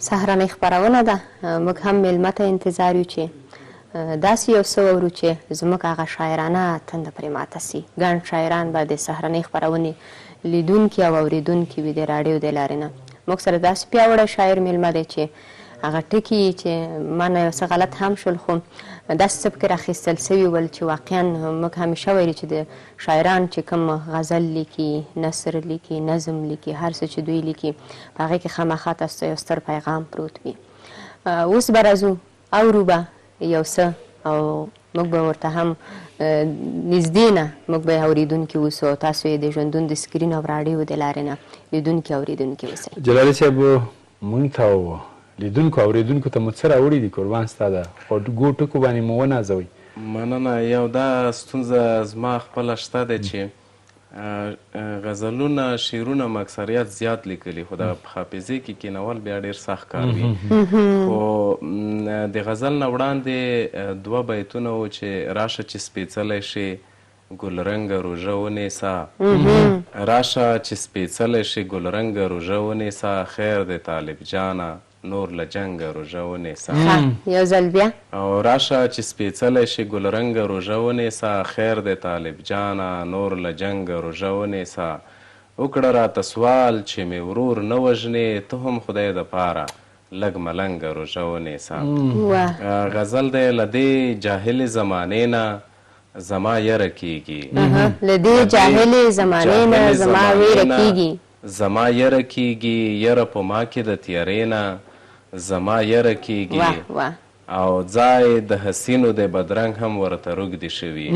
سهرنۍ خپرونه ده. موږ هم میلمه ته انتظار یو چې داسې یو څه واورو چې زموږ هغه شاعرانه تنده پرې ماته سي. ګڼ شاعران به د سهرنۍ خپرونې لیدونکي او اورېدونکي وي د راډیو د لارې نه. موږ سره داسې پیاوړی شاعر میلمه دی چې هغه ټکي چې ما نه یو څه غلط هم شول، خو داسې څه پکې راخیستل سوي ول چې واقعا موږ همیشه ویلي چې د شاعران چې کوم غزل لیکي، نثر لیکي، نظم لیکي، هر څه چې دوی لیکي په هغې کې خامخا تاسو ته یو ستر پیغام پروت وي. اوس به راځو اورو به یو څه او موږ به ورته هم نږدې نه موږ به اورېدونکي اوسو او تاسو یې د ژوندون د سکرین او راډیو د لارې نه لیدونکي اورېدونکي اوسئ. جلالي صاحب، موږ ته او لیدونکو اورېدونکو ته مو څه راوړي دي؟ قربان ستا د خوږو ټکو باندې مو ونازوئ. مننه. یو دا ستونزه زما خپله شته ده چې غزلونه، شعرونه م اکثریت زیات لیکلي، خو د حافظې کې کینول بیا ډېر سخت کار وي. خو د غزل نه وړاندې دوه بیتونه و چې راشه چې سپېڅلی شي ګلرنګه روژه ونیسه، راشه چې سپېڅلی شي ګلرنګه روژه ونیسه، خیر د طالب جانه نور له جنګه روژه ونیسه. یو ځل بیا. او راشه چې سپېڅلی شي ګلرنګه روژه ونیسه، خیر د طالب جانه نور له جنګه روژه ونیسه، وکړه راته سوال چې مې ورور نه وژنې، ته هم خدای دپاره لږ ملنګه روژه ونیسه. غزل دی له دې جاهلې زمانې نه زما یره کیږي، له دې جاهلې زمانې نه زما ویره کیږي، زما یره کیږي، یره په ما کې د تیارې نه زما یره کیږي، او ځای د حسینو د بدرنګ هم ورته روږدي شوي،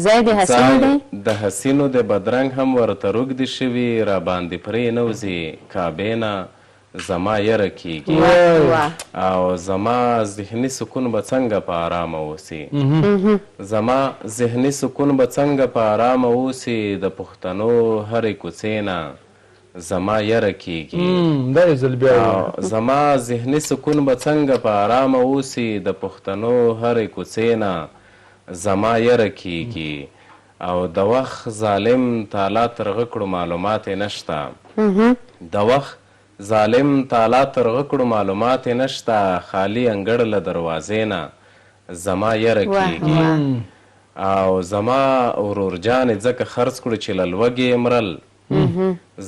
ځای د حسینو دی د حسینو د بدرنګ هم ورته روږدي شوي، را باندې پرې نوځي کعبې نه زما یره کیږي، او زما ذهني سکون به څنګه په آرامه اوسي، زما ذهني سکون به څنګه په آرامه اوسي، د پښتنو هرې کوڅې نه زما یره کیږي، زما ذهني سکون به څنګه په آرامه اوسي، د پښتنو هرې کوڅې نه زما یره کیږي، او د وخت ظالم تالا ترغه کړو معلومات یې نشته، د وخت ظالم تالا ترغه کړو معلومات یې نشته، خالي انګړ له دروازې نه زما یره کیږي، او زما ورور جانې ځکه خرڅ کړو چې له لوږې مرل،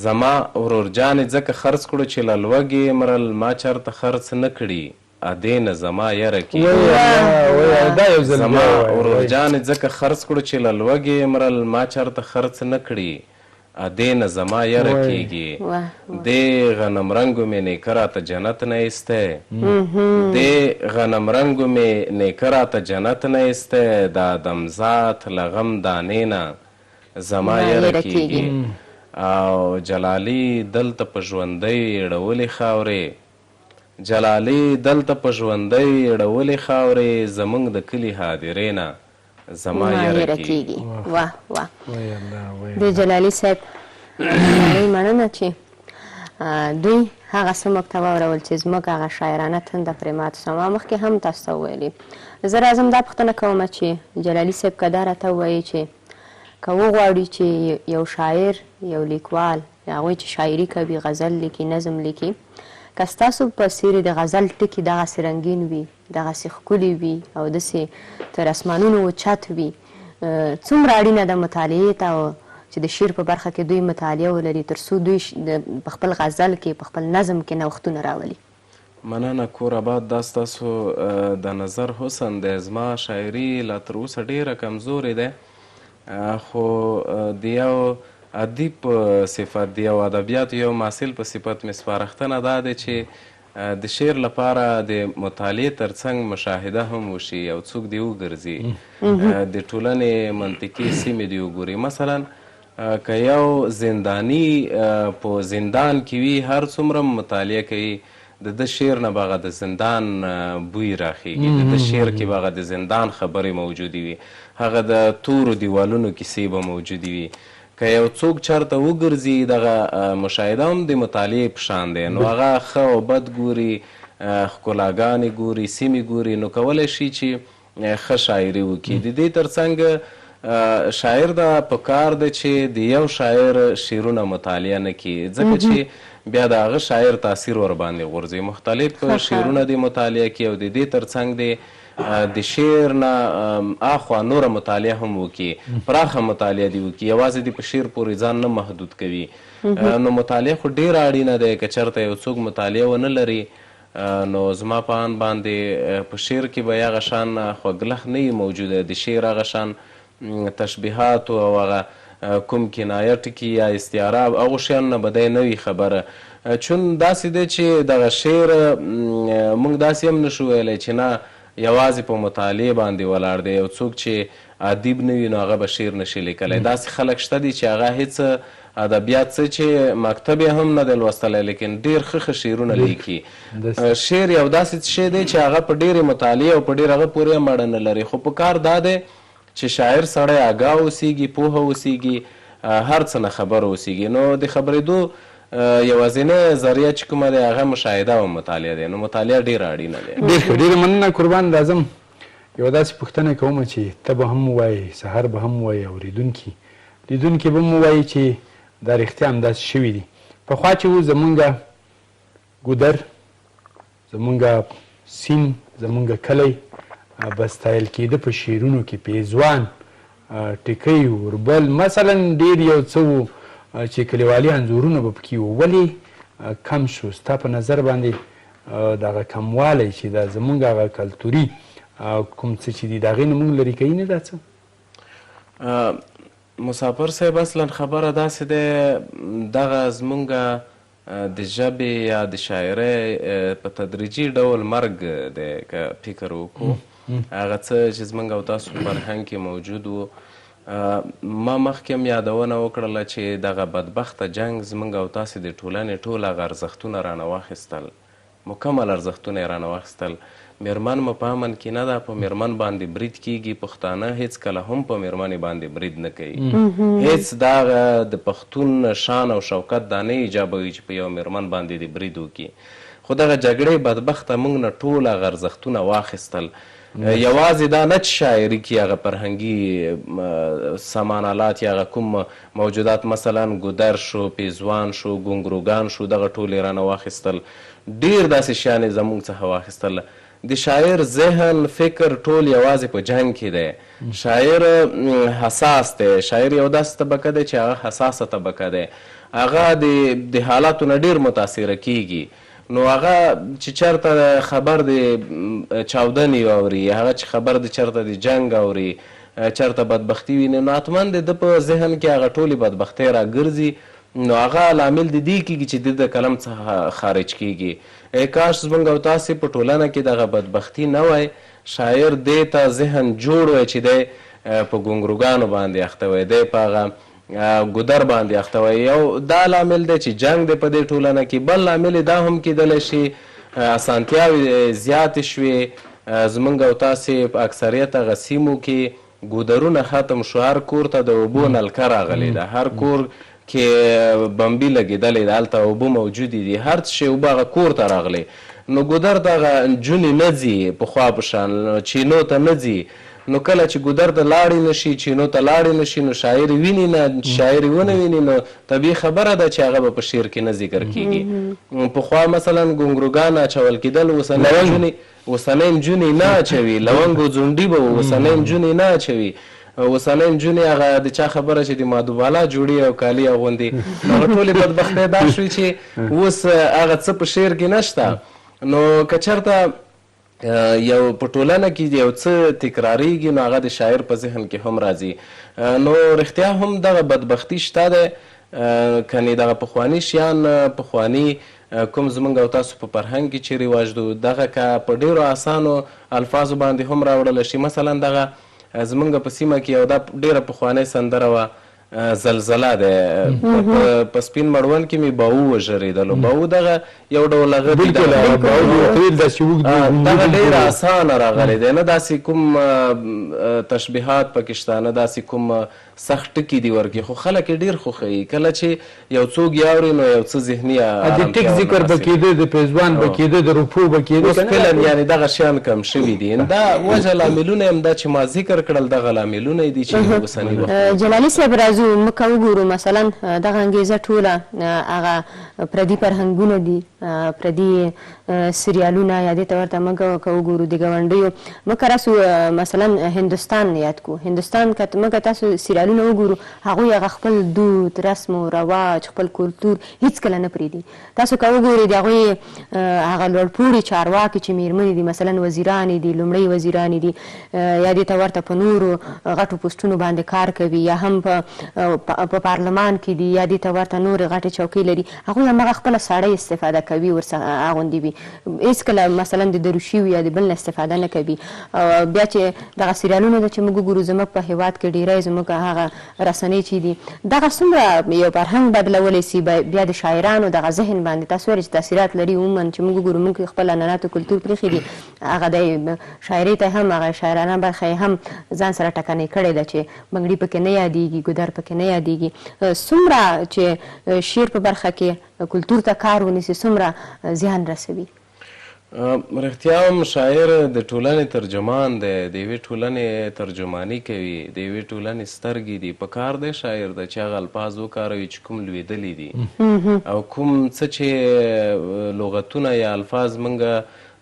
زما ورور جانې ځکه خرڅ کړو چې له لوږې مرل، ما چېرته خرڅ نه کړي ادې نه زما یره کیږي، زما ورور جانې ځکه خرڅ کړو چې له لوږې مرل، ما چېرته خرڅ نه کړي ادې نه زما یره کیږي، دې غنم رنګو مې نیکه راته جنت نه ایستی، دې غنم رنګو مې نیکه راته جنت نه ایستی، د آدمزاد له غم دانې نه زما یره کیږي، او جلالي دلته په ژوندۍ اړولې خاورې، جلالي دلته په ژوندۍ اړولې خاورې، زموږ د کلي هادرې نه زما یره کیږي. واه واه، د جلالي صاحب نړۍ مننه چې دوی هغه څه موږ ته واورول چې زموږ هغه شاعرانه تنده پرې ماته سوه. ما مخکې هم تاسو ته وویلې، زه راځم دا پوښتنه کومه چې جلالي صاحب که دا راته ووایي چې که وغواړي چې یو شاعر، یو لیکوال، هغوی چې شاعري کوي، غزل لیکي، نظم لیکي، که ستاسو په څېرې د غزل ټکي دغسې رنګین وي، دغسې ښکلي وي او داسې تر اسمانونو اوچت وي، څومره اړینه ده مطالعې ته او چې د شعر په برخه کې دوی مطالعه ولري تر څو دوی په خپل غزل کې، په خپل نظم کې نوښتونه راولي؟ مننه کور آباد. دا ستاسو د نظر حسن دی. زما شاعري لا تر اوسه ډېره کمزورې ده، خو د یو ادیب په صفت، د یو ادبیاتو یو محصل په صفت مې سپارښتنه دا دی چې د شعر لپاره د مطالعې ترڅنګ مشاهده هم وشي، او څوک دې وګرځي، د ټولنې منطقي سیمې دې وګوري. مثلا که یو زنداني په زندان کې وي، هر څومره مطالعه کوي، د ده شعر نه به هغه د زندان بوی راخیږي، د ده شعر کې به هغه د زندان خبرې موجودې وي، هغه د تورو دیوالونو کیسې به موجودې وي. که یو څوک چېرته وګرځي، دغه مشاهده هم د مطالعې په شان دی، نو هغه ښه او بد ګوري، ښکلاګانې ګوري، سیمې ګوري، نو کولی شي چې ښه شاعري وکړي. د دې ترڅنګ شاعر دا په کار دی چې د یو شاعر شعرونه مطالعه نه کړي، ځکه چې بیا د هغه شاعر تاثیر ورباندې غورځي. مختلف شعرونه دې مطالعه کړي او د دې ترڅنګ دې د شعر نه اخوا نوره مطالعه هم وکړي، پراخه مطالعه دې وکړي، یوازې دې په شعر پورې ځان نه محدود کوي. نو مطالعه خو ډېره اړینه ده. که چېرته یو څوک مطالعه ونه لري نو زما په آن باندې په شعر کې به هغه شان خوږلخ نه وي موجوده، د شعر هغه شان تشبیهات او هغه کوم کنایه ټکي یا استعاره هغو شیانو نه به دی نه وي خبره. چون داسې دی چې دغه شعر موږ داسې هم نشو ویلی چې نه یوازې په مطالعې باندې ولاړ دی. یو څوک چې ادیب نه وي نو هغه به شعر نشي لیکلی. داسې خلک شته دي چې هغه هېڅ ادبیات څه چې مکتب یې هم نه دی لوستلی لیکن ډېر ښه شعرونه لیکي. شعر یو داسې شی دی چې هغه په ډېرې مطالعې او په ډېر هغه پورې هم اړه نه لري، خو په کار دا دی چې شاعر سړی آګاه اوسیږي، پوهه اوسیږي، هر څه نه خبر اوسیږي. نو د خبرېدو یوازینی ذریعه چې کومه دی هغه مشاهده او مطالعه دی. نو مطالعه ډېره اړینه دی. ډېر ښه، ډېره مننه قربان. راځم یوه داسې پوښتنه کومه چې ته به هم ووایې، سهار به هم ووایې، اورېدونکي به هم ووایي چې دا رښتیا همداسې شوي دي. پخوا چې و زمونږ ګودر، زمونږ سیند، زمونږ کلی به ستایل کېده په شعرونو کې، پیزوان، ټکی، اوربل، مثلا ډېر یو څه و چې کلیوالي انځورونه به پکې وو. ولې کم شو؟ ستا په نظر باندې دغه کموالی چې دا زمونږ هغه کلتوري کوم څه چې دي د هغې نه مونږ لرې کوي نه دا څه؟ مسافر صاحب اصلا خبره داسې دی دغه زمونږ د ژبې یا د شاعرۍ په تدریجي ډول مرګ دی. که فکر وکړو هغه څه چې زمونږ او تاسو په فرهنګ کې موجود و، ما مخکې هم یادونه وکړله چې دغه بدبخته جنګ زمونږ او تاسې د ټولنې ټول هغه ارزښتونه رانه واخیستل، مکمل ارزښتونه یې رانه واخیستل. میرمن مو په امن کې نه ده، په میرمن باندې برید کیږي. پښتانه هیڅکله هم په میرمنې باندې برید نه کوي. هیڅ دا د پښتون شان او شوکت دا نه ایجابوي چې په یو میرمن باندې د برید وکړي. خو دغه جګړې بدبخته موږ نه ټول هغه ارزښتونه واخیستل. یوازې دا نه چې شاعري کې هغه فرهنګي سامانالات یا هغه کوم موجودات مثلا ګودر شو، پیزوان شو، ګونګروګان شو، دغه ټول یې رانه واخیستل. ډېر داسې شیان یې زموږ څخه واخیستل. د شاعر ذهن، فکر ټول یوازې په جنګ کې دی. شاعر حساس دی. شاعر یو داسې طبقه دی چې هغه حساسه طبقه دی. هغه د حالاتو نه ډېر متاثره کیږي. نو هغه چې چېرته خبر د چاودنې اوري، هغه چې خبر د چېرته د جنګ اوري، چېرته بدبختي ویني، نو حتما د ده په ذهن کې هغه ټولې بدبختۍ راګرځي. نو هغه لامل د دې کېږي چې د قلم څخه خارج کېږي. کاش زموږ او تاسې په ټولنه کې دغه بدبختي نه وای، شاعر دې ته ذهن جوړ وای چې دی په ګونګروګانو باندې اخته وای، دی په هغه ګودر باندې اخته وای. یو دا لامل دی چې جنګ دی په دې ټولنه کې. بل لامل دا هم کیدلی شي اسانتیاوې زیاتې شوې. زموږ او تاسې په اکثریت هغه سیمو کې ګودرونه ختم شو، هر کور ته د اوبو نلکه راغلی ده، هر کور کې بمبي لګېدلی ده، هلته اوبه موجودې دي، هر څه شی اوبه هغه کور ته راغلی. نو ګودر ته هغه نجونې نه ځي پخوا په شان، چینو ته نه ځي. نو کله چې ګودر ته لاړې نشي، چینو ته لاړې نشي، نو شاعر ویني نه، شاعر ونه ویني، نو طبیعي خبره ده چې هغه به په شعر کې نه ذکر کېږي. پخوا مثلا ګونګروګان اچول کېدل، اوسنۍ نجونې نه اچوي. لونګ و ځونډي به اوسنۍ نجونې نه اچوي. اوسنۍ نجونې هغه د چا خبره چې د مادوبالا جوړي او کالي اغوندي. هغه ټولې بدبختۍ دا شوي چې اوس هغه څه په شعر کې نشته. نو که چېرته یو په ټولنه کې یو څه تکراریږي نو هغه د شاعر په ذهن کې هم راځي. نو رښتیا هم دغه بدبختي شته ده. کنې دغه پخواني شیان، پخواني کوم زموږ او تاسو په فرهنګ کې چې رواج دو، دغه که په ډېرو اسانو الفاظو باندې هم راوړلی شي. مثلا دغه زمونږ په سیمه کې یو دا ډېره پخوانۍ سندره وه، زلزله ده. په سپین مړوند کې مې باو وژړېدلو. باو دغه یو ډول هغه دغه ډېره اسانه راغلی دی، نه داسې کوم تشبیهات پکې شته، نه داسې کوم سخت ټکي دي ورکړي خو خلک یې ډېر خوښوي کله چې یو څوک یې نو یو څه ذهني د ټیک ذکر به کېده د پیزوان به کېده د روپو به کېده اوس فعلا یعنې دغه شیان کم شوي دي دا وجه لاملونه هم دا چې ما ذکر کړل دغه لاملونه دي چې اوسني وخت جلالي صاحب راځو موږ وګورو مثلا دغه انګیزه ټوله هغه پردي فرهنګونه دي پردي سریالونه یا دې ته ورته موږ که وګورو د ګاونډیو موږ راسو مثلا هندوستان یاد کو هندوستان که موږ تاسو سریالونه وګورو هغوی هغه خپل دود رسم و رواج خپل کلتور هیڅکله نه پرېږدي تاسو که وګورئ د هغوی هغه لوړپوړي چارواکي چې میرمنې دي مثلا وزیرانې دي لومړۍ وزیرانې دي یا دې ته ورته په نورو غټو پوسټونو باندې کار کوي یا هم په پارلمان کې دي یا دې ته ورته نورې غټې چوکۍ لري هغوی همغه خپله ساړه استفاده کوي ورڅخه اغوندي وي هېڅکله مثلا د دروشي یا د بل نه استفاده نه کوي بیا چې دغه سریالونه ده چې موږ وګورو زموږ په هېواد کې ډېری زموږ هغه رسنۍ چې دي دغه څومره یو فرهنګ بدلولی سي بیا د شاعرانو دغه ذهن باندې تاسو ویلې چې تاثیرات لري عموما چې موږ وګورو موږ خپل عنعنات او کلتور پرېښي دي هغه د شاعرۍ ته هم هغه شاعرانه برخه یې هم ځان سره ټکنۍ کړې ده چې بنګړي پکې نه یادېږي ګودر پکې نه یادېږي څومره چې شعر په برخه کې کلتور ته کار ونیسي څومره زیان رسوي رښتیا هم شاعر د ټولنې ترجمان دی د یوې ټولنې ترجماني کوي د یوې ټولنې سترګې دي په کار دی شاعر د چې هغه الفاظ وکاروي چې کوم لوېدلي دي او کوم څه چې لغتونه یا الفاظ موږ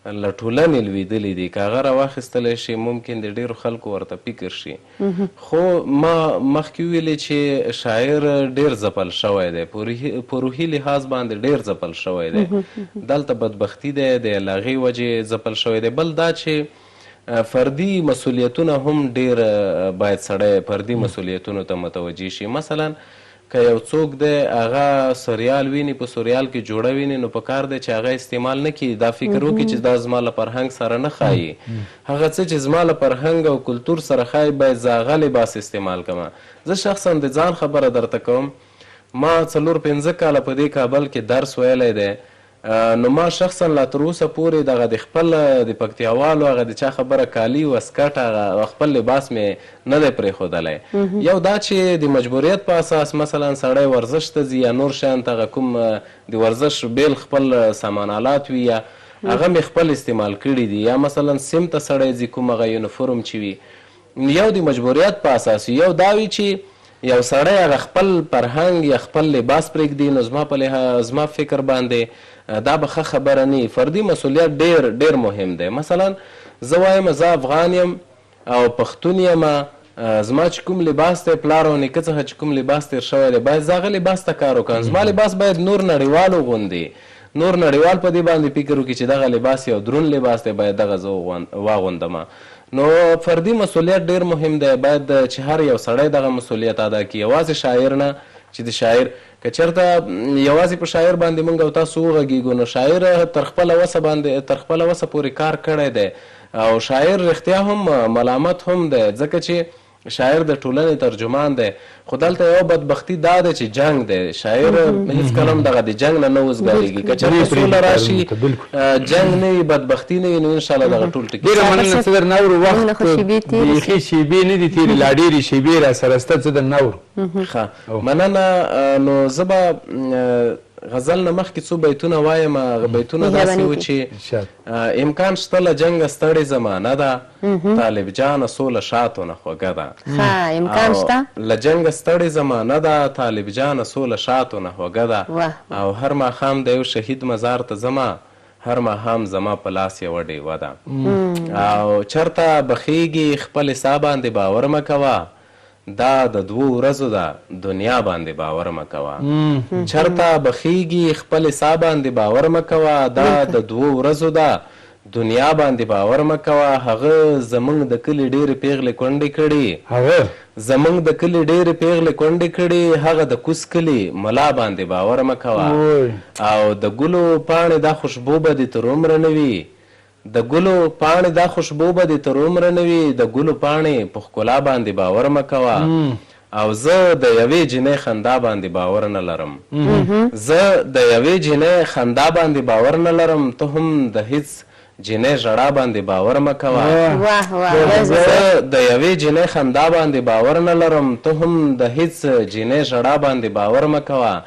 له ټولنې لوېدلي دي که هغه راواخیستلی شي ممکن د ډېرو خلکو ورته فکر شي خو ما مخکې ویلې چې شاعر ډېر ځپل شوی دی په روحي لحاظ باندې ډېر ځپل شوی دی دلته بدبختي دی د هغې وجې ځپل شوی دی بل دا چې فردي مسؤلیتونه هم ډېر باید سړی فردي مسؤلیتونو ته متوجه شي مثلا که یو څوک دی هغه سریال ویني په سریال کې جوړه ویني نو په کار دی چې هغه استعمال نه کړي دا فکر وکړي چې دا زما له فرهنګ سره نه ښایي هغه څه چې زما له فرهنګ او کلتور سره ښایي باید زه هغه لباس استعمال کړم زه شخصا د ځان خبره درته کوم ما 4-5 کاله په دې کابل کې درس ویلی دی نو ما شخصا لا تر اوسه پورې دغه د خپل د پکتیاوالو هغه د چا خبره کالي وسکټ هغه خپل لباس مې نه دی پرېښودلی یو دا چې د مجبوریت په اساس مثلا سړی ورزش ته ځي یا نور شیان ته هغه کوم د ورزش بیل خپل سامان آلات وي یا هغه مې خپل استعمال کړي دي یا مثلا سیم ته سړی ځي کوم هغه یونیفورم چې وي یو د مجبوریت په اساس یو دا وي چې یو سړی هغه خپل فرهنګ یا خپل لباس پرېږدي نو زما فکر باندې دا به ښه خبره نه فردي مسؤلیت ډېر ډېر مهم دی مثلا زه وایم زه افغان یم او پښتون یم زما چې کوم لباس دی پلار او نیکه څخه چې کوم لباس تېر شوی دی باید زه هغه لباس ته کار وکړم زما لباس باید نور نړیوال وغوندي نور نړیوال په دې باندې فکر وکړي چې دغه لباس یو دروند لباس دی باید دغه زه واغوندم نو فردي مسؤلیت ډېر مهم دی باید چې هر یو سړی دغه مسؤلیت ادا کړي یوازې شاعر نه چې د شاعر که چېرته یوازې په شاعر باندې موږ او تاسو وغږېږو نو شاعر تر خپله وسه پورې کار کړی دی او شاعر رښتیا هم ملامت هم دی ځکه چې شاعر د ټولنې ترجمان دی خو دلته یو بدبختي دا ده چې جنګ دی شاعر هېڅکله هم دغه د جنګ نه نه وزګارېږي که چېرته سوله راشي جنګ نه وي بدبختي نه وي نو انشاءالله دغه ټول ټکي ډېره مننه څه در نور وخت بیخي شیبې نه دي تېرې لا ډېرې شیبې را سره شته څه در نور ښه مننه نو زه به غزل نه مخکې څو بیتونه وایم هغه بیتونه داسې و چې امکان شته له جنګه ستړې زمانه ده طالب جانه سوله شاتو نه خوږه ده امکان شته له جنګه ستړې زمانه ده طالب جانه سوله شاتو نه خوږه ده او هر ماښام د یو شهید مزار ته ځمه هر ماښام زما په لاس یوه ډیوه ده او چېرته بخیږي خپل حساب باندې باور مه کوه دا د 2 ورځو ده دنیا باندې باور مه کوه چېرته بخیږي خپل حساب باندې باور مه کوه دا د 2 ورځو ده دنیا باندې باور مه کوه هغه زموږ د کلي ډېرې پیغلې کونډې کړي زموږ د کلي ډېرې پیغلې کونډې کړي هغه د کوس کلي ملا باندې باور مه کوه او د ګلو پاڼې دا خوشبو به دې تر عمره نه وي د ګلو پاڼې دا خوشبو به دې تر عمره نه وي د ګلو پاڼې په ښکلا باندې باور مه کوه او زه د یوې جنۍ خندا باندې باور نه لرم زه د یوې جنۍ خندا باندې باور نه لرم ته هم د هیڅ جنۍ ژړا باندې باور مه کوه واه واه زه د یوې جنۍ خندا باندې باور نه لرم ته هم د هیڅ جنۍ ژړا باندې باور مه کوه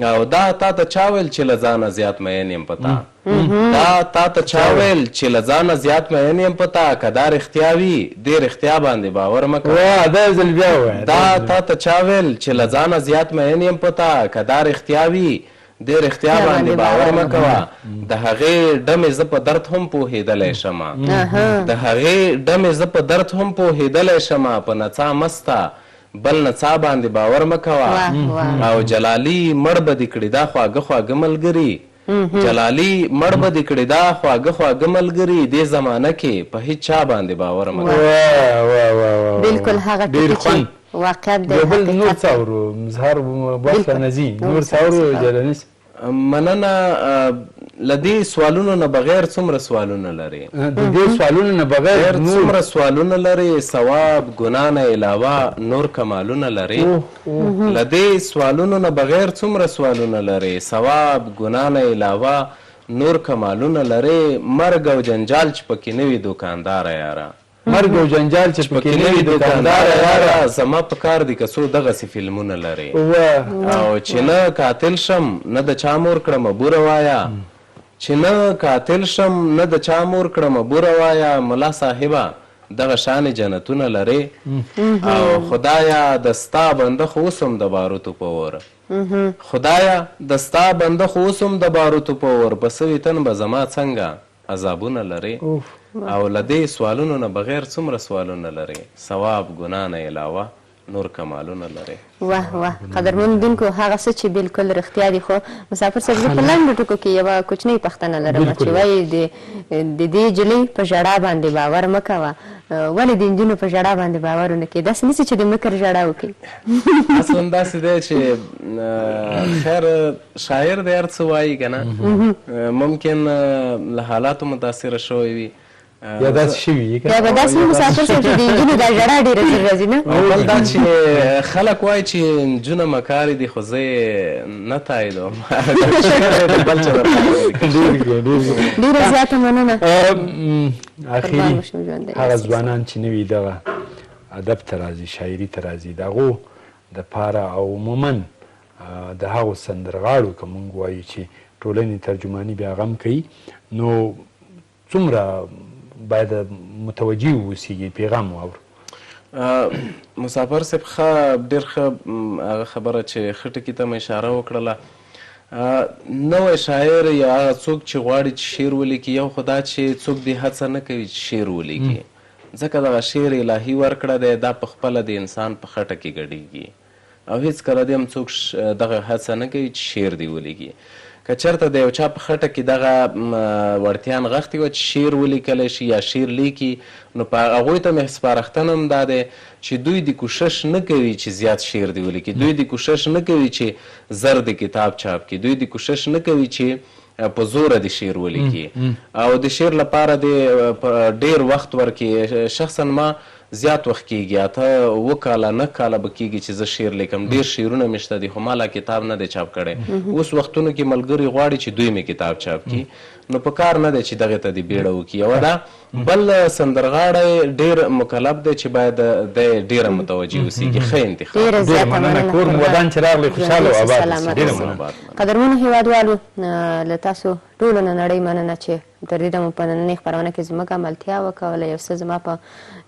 او دا تا ته چا ویل چې له ځانه زیات مین یم په تا دا تا ته چا ویل چې له ځانه زیات مین یم په تا که دا رښتیا وي دې رښتیا باندې باور مه کوه دا تا ته چا ویل چې له ځانه زیات مین یم په تا که دا رښتیا وي دې رښتیا باندې باور مه کوه د هغې ډمې زه په درد هم پوهېدلی شمه د هغې ډمې زه په درد هم پوهېدلی شمه په نڅا مسته بل نڅا باندې باور مه کوه او جلالي مړ به دې کړي دا خواږه خواږه ملګري جلالي مړ به دې کړي دا خواږه خواږه ملګري دې زمانه کې په هیڅ چا باندې باور مه کوه بالکل هغه ټکي چې واقعیت دی یو بل نور څه اورو مظهر وخت نزي نور څه اورو جلانیس مننه له دې سوالونو نه بغیر څومره سوالونه لري د دې سوالونو نه بغیر څومره سوالونه لري ثواب ګناه نه علاوه نور کمالونه لري له دې سوالونو نه بغیر څومره سوالونه لري ثواب ګناه نه علاوه نور کمالونه لري مرګ او جنجال چې پکې نه وي دوکانداره یاره مرګ او جنجال چې پکې نه وي دوکانداره یاره زما په کار دي که څو دغسې فلمونه لري او چې نه قاتل شم نه د چا مور کړمه بوره وایه چې نه قاتل شم نه د چا مور کړمه بوره وایه ملا صاحبه دغه شانې جنتونه لري او خدایه د ستا بنده خو اوس هم د باروتو په اور خدایه د ستا بنده خو اوس هم د باروتو په اور په سوي تن به زما څنګه عذابونه لري او له دې سوالونو نه بغیر څومره سوالونه لري ثواب ګناه نه علاوه نور کمالونه لري واه واه قدرمنونکو هغه څه چې بالکل رښتیا دي خو مسافر صاحب زه په لنډو ټکو کې یوه کوچنۍ پوښتنه لرم چې وایي د دې نجلۍ په ژړا باندې باور مه کوه ولې د نجونو په ژړا باندې باور ونه کړي داسې نه چې د مکر ژړا وکړي اصلا داسې دی چې خیر شاعر دی هر څه وایي که نه ممکن له حالاتو متاثره شوی وي یا داسې شوي یا به داسې مسافر صاحب چې د نجونو دا ژړا ډېره ژر راځي نه بل دا چې خلک وایي چې نجونه مکارې دي خو زه یې نه تاییدوم بل څه ډېره زیاته مننه اخري هغه ځوانان چې نوي دغه ادب ته راځي شاعري ته راځي د هغو دپاره او عموما د هغو سندرغاړو که مونږ وایو چې ټولنې ترجماني بیا غم کوي نو څومره باید متوجه اوسیږي پیغام واورو مسافر صاحب ښه ډېر ښه هغه خبره چې ښه ټکي ته مې اشاره وکړله نوی شاعر یا هغه څوک چې غواړي چې شعر ولیکي یو خو دا چې څوک دې هڅه نه کوي چې شعر ولیکي ځکه دغه شعر الهي ورکړه دی دا په خپله د انسان په خټه کې ګډېږي او هېڅکله دې هم څوک دغه هڅه نه کوي چې شعر دې ولیکي که چېرته د یو چا په خټه کې دغه وړتیا نغښتې وه چې شعر ولیکلی شي یا شعر لیکي نو په هغوی ته مې سپارښتنه هم دا دی چې دوی د کوشش نه کوي چې زیات شعر دې ولیکي دوی د کوشش نه کوي چې زر د کتاب چاپ کړي دوی د کوشش نه کوي چې په زوره د شعر ولیکي او د شعر لپاره د ډېر وخت ورکړي شخصا ما زیات وخت کېږي اته 7 کاله 9 کاله به کېږي چې زه شعر لیکم ډېر شعرونه مې شته دي خو ما لا کتاب نه دی چاپ کړی اوس وختونو کې ملګري غواړي چې دوی مې کتاب چاپ کړي نو په کار نه دی چې دغې ته دې بیړه وکړي یوه دا بل سندرغاړی ډېر مکلف دی چې باید دی ډېره متوجه اوسېږي ښه انتخاب ډېره مننه کور مو ودان چې راغلی خوشحاله او آباد اوسئ ډېره مننه قدرمنو هېوادوالو له تاسو ټولو نه نړۍ مننه چې تر دې دمه په نننۍ خپرونه کې زموږ عملتیا وکوله یو څه زما په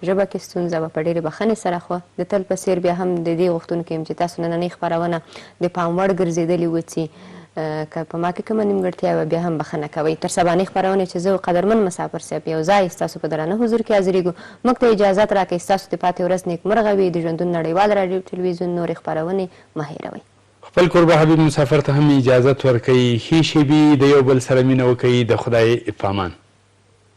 ژبه کې ستونزه وه په ډېرې بښنې سره خو د تل په څېر بیا هم د دې غوښتونکی یم چې تاسو نننۍ خپرونه د پام وړ ګرځېدلې وڅي که په ما کې کومه نیمګړتیا وه بیا هم بښنه کوئ تر سبانۍ خپرونې چې زه قدرمن مسافر صاحب یو ځای ستاسو په درانه حضور کې حاضرېږو موږ ته اجازت راکړئ ستاسو د پاتې ورځ نیکمرغه وي د ژوندون نړیوال راډیو ټلویزیون نورې خپرونې مه هېروئ خپل کوربه حبیب مسافر ته هم اجازت ورکوي ښې شېبې د یو بل سره مینه وکوي د خدای په امان